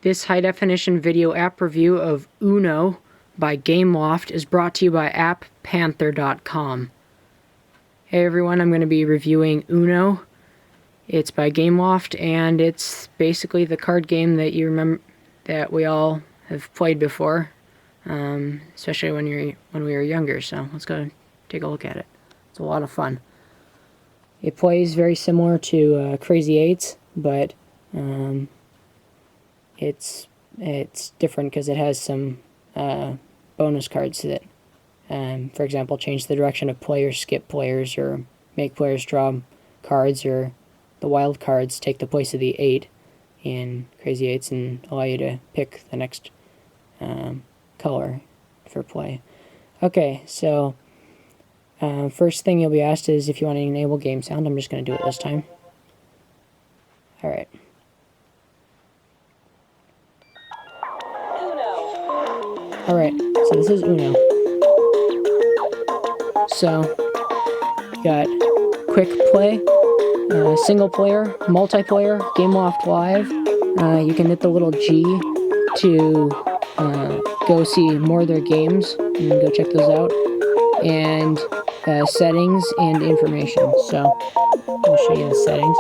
This high-definition video app review of UNO by Gameloft is brought to you by AppPanther.com. Hey everyone, I'm going to be reviewing UNO. It's by Gameloft, and it's basically the card game that you remember that we all have played before, especially when we were younger. So let's go take a look at it. It's a lot of fun. It plays very similar to Crazy 8s, but it's different because it has some bonus cards that, for example, change the direction of players, skip players, or make players draw cards, or the wild cards take the place of the 8 in Crazy 8s and allow you to pick the next color for play. Okay, so first thing you'll be asked is if you want to enable game sound. I'm just going to do it this time. Alright. Alright, so this is UNO. So, you got quick play, single player, multiplayer, Gameloft Live. You can hit the little G to go see more of their games and go check those out. And settings and information. So, I'll show you the settings.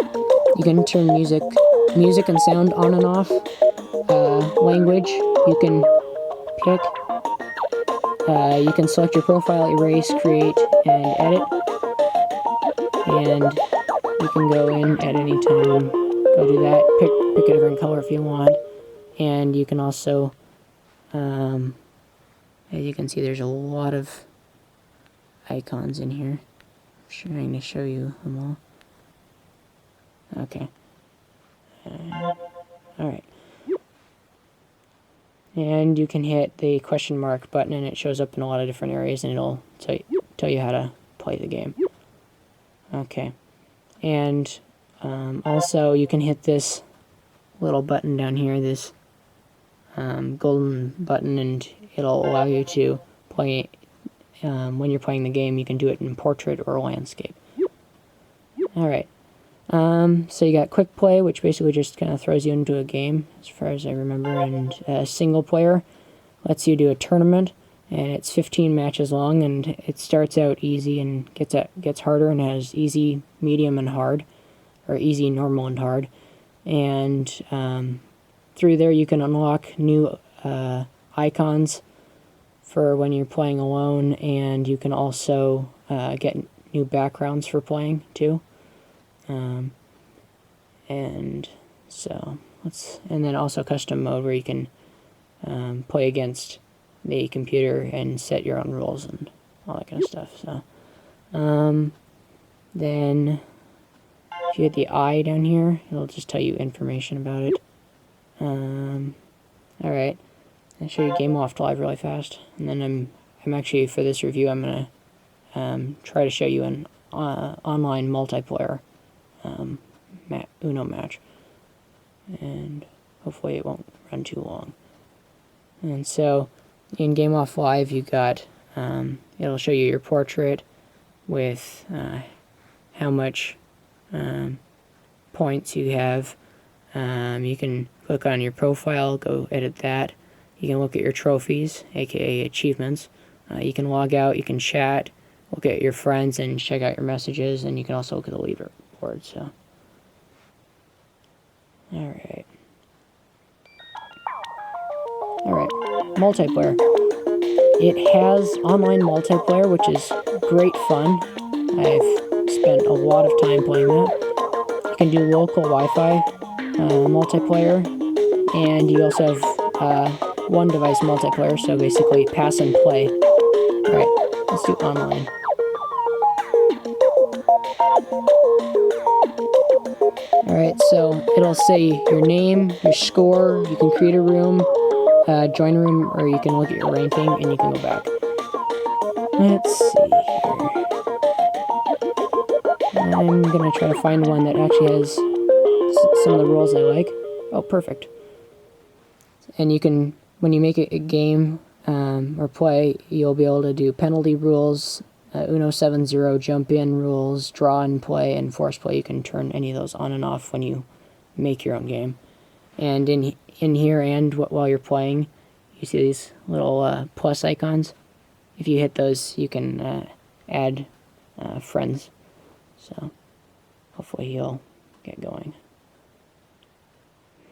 You can turn music and sound on and off. Language, you can pick. You can select your profile, erase, create, and edit. And you can go in at any time, go do that, pick a different color if you want. And you can also, as you can see, there's a lot of icons in here. I'm trying to show you them all. Okay. Alright. And you can hit the question mark button and it shows up in a lot of different areas and it'll tell you how to play the game. Okay. And also you can hit this little button down here, this golden button, and it'll allow you to play. When you're playing the game, you can do it in portrait or landscape. Alright. So you got quick play, which basically just kind of throws you into a game, as far as I remember, and single player lets you do a tournament, and it's 15 matches long, and it starts out easy and gets harder, and has easy, medium, and hard, or easy, normal, and hard. And through there you can unlock new icons for when you're playing alone, and you can also get new backgrounds for playing too. And so and then also custom mode where you can play against the computer and set your own rules and all that kind of stuff. So then if you hit the I down here, it'll just tell you information about it. Alright, I'll show you Gameloft Live really fast, and then I'm actually, for this review, I'm gonna try to show you an online multiplayer UNO match, and hopefully it won't run too long. And so in Gameloft Live you got it'll show you your portrait with how much points you have. You can click on your profile, go edit that. You can look at your trophies, aka achievements. You can log out, you can chat, look at your friends and check out your messages, and you can also look at the leaderboard. So, alright, multiplayer. It has online multiplayer, which is great fun. I've spent a lot of time playing that. You can do local Wi-Fi multiplayer, and you also have one device multiplayer, so basically pass and play. Alright, let's do online. Alright, so it'll say your name, your score, you can create a room, join a room, or you can look at your ranking, and you can go back. Let's see here. I'm gonna try to find one that actually has some of the rules I like. Oh, perfect. And you can, when you make a game or play, you'll be able to do penalty rules, UNO 7-0 jump in rules, draw and play, and force play. You can turn any of those on and off when you make your own game. And in here and while you're playing, you see these little plus icons. If you hit those, you can add friends. So hopefully he'll get going.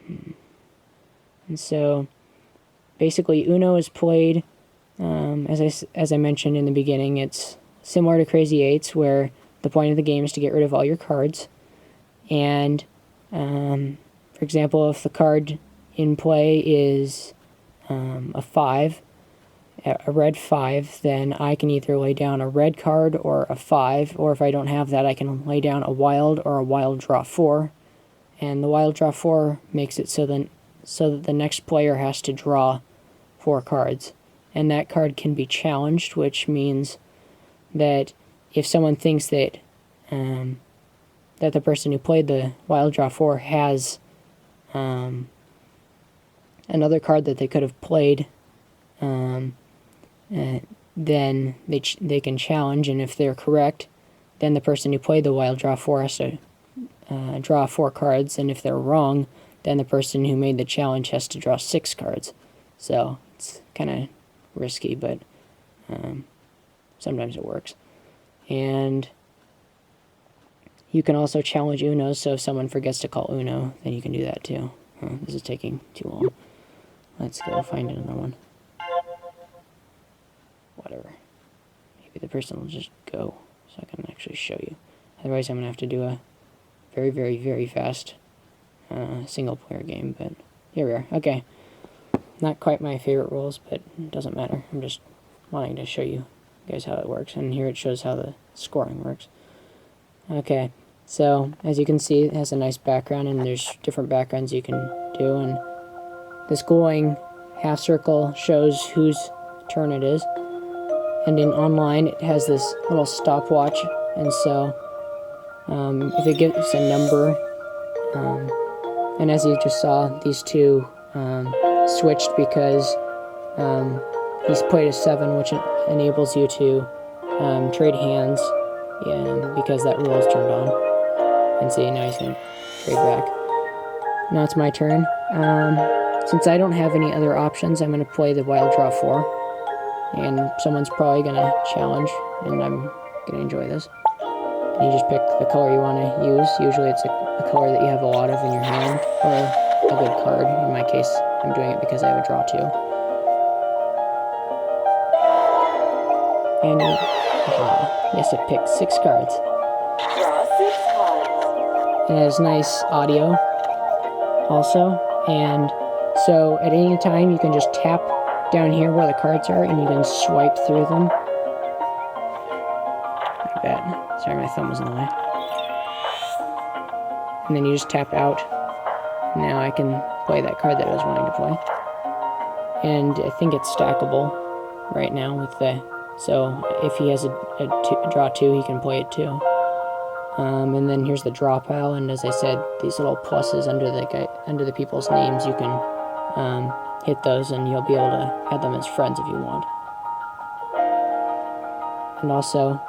And so basically UNO is played, as I mentioned in the beginning, it's similar to Crazy Eights, where the point of the game is to get rid of all your cards. And for example, if the card in play is a 5, a red 5, then I can either lay down a red card or a 5, or if I don't have that, I can lay down a wild or a wild draw 4. And the wild draw 4 makes it so that the next player has to draw 4 cards. And that card can be challenged, which means that if someone thinks that that the person who played the wild draw 4 has another card that they could have played, then they can challenge, and if they're correct, then the person who played the wild draw 4 has to draw 4 cards, and if they're wrong, then the person who made the challenge has to draw 6 cards. So it's kind of risky, but sometimes it works. And you can also challenge UNO, so if someone forgets to call UNO, then you can do that too. This is taking too long. Let's go find another one. Whatever. Maybe the person will just go, so I can actually show you. Otherwise I'm going to have to do a very, very, very fast single-player game, but here we are. Okay. Not quite my favorite rules, but it doesn't matter. I'm just wanting to show you guys how it works, and here it shows how the scoring works. Okay, so as you can see, it has a nice background, and there's different backgrounds you can do, and this glowing half circle shows whose turn it is. And in online, it has this little stopwatch, and so if it gives a number, and as you just saw, these two switched because he's played a 7, which enables you to trade hands, because that rule is turned on. And see, now he's going to trade back. Now it's my turn. Since I don't have any other options, I'm going to play the wild draw 4. And someone's probably going to challenge, and I'm going to enjoy this. And you just pick the color you want to use. Usually it's a color that you have a lot of in your hand, or a good card. In my case, I'm doing it because I have a draw 2. And he has to pick 6 cards. Draw 6 cards. And it has nice audio also. And so at any time you can just tap down here where the cards are and you can swipe through them. Like that. Sorry, my thumb was in the way. And then you just tap out. Now I can play that card that I was wanting to play. And I think it's stackable right now with the... So if he has a draw 2, he can play it too. And then here's the draw pile, and as I said, these little pluses under the people's names, you can hit those and you'll be able to add them as friends if you want. And also,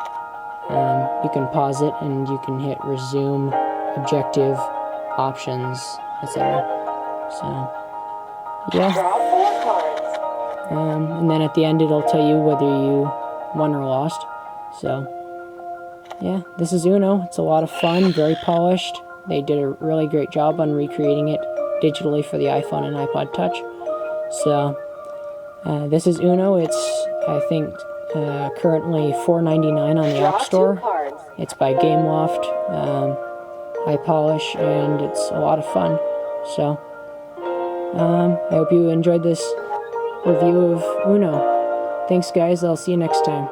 you can pause it and you can hit resume, objective, options, etc. So, yeah. Draw 4 cards. And then at the end it'll tell you whether you won or lost. So, yeah, this is UNO. It's a lot of fun, very polished. They did a really great job on recreating it digitally for the iPhone and iPod Touch. So, this is UNO. It's, I think, currently $4.99 on the App Store. It's by Gameloft, high polish, and it's a lot of fun. So, I hope you enjoyed this review of UNO. Thanks, guys. I'll see you next time.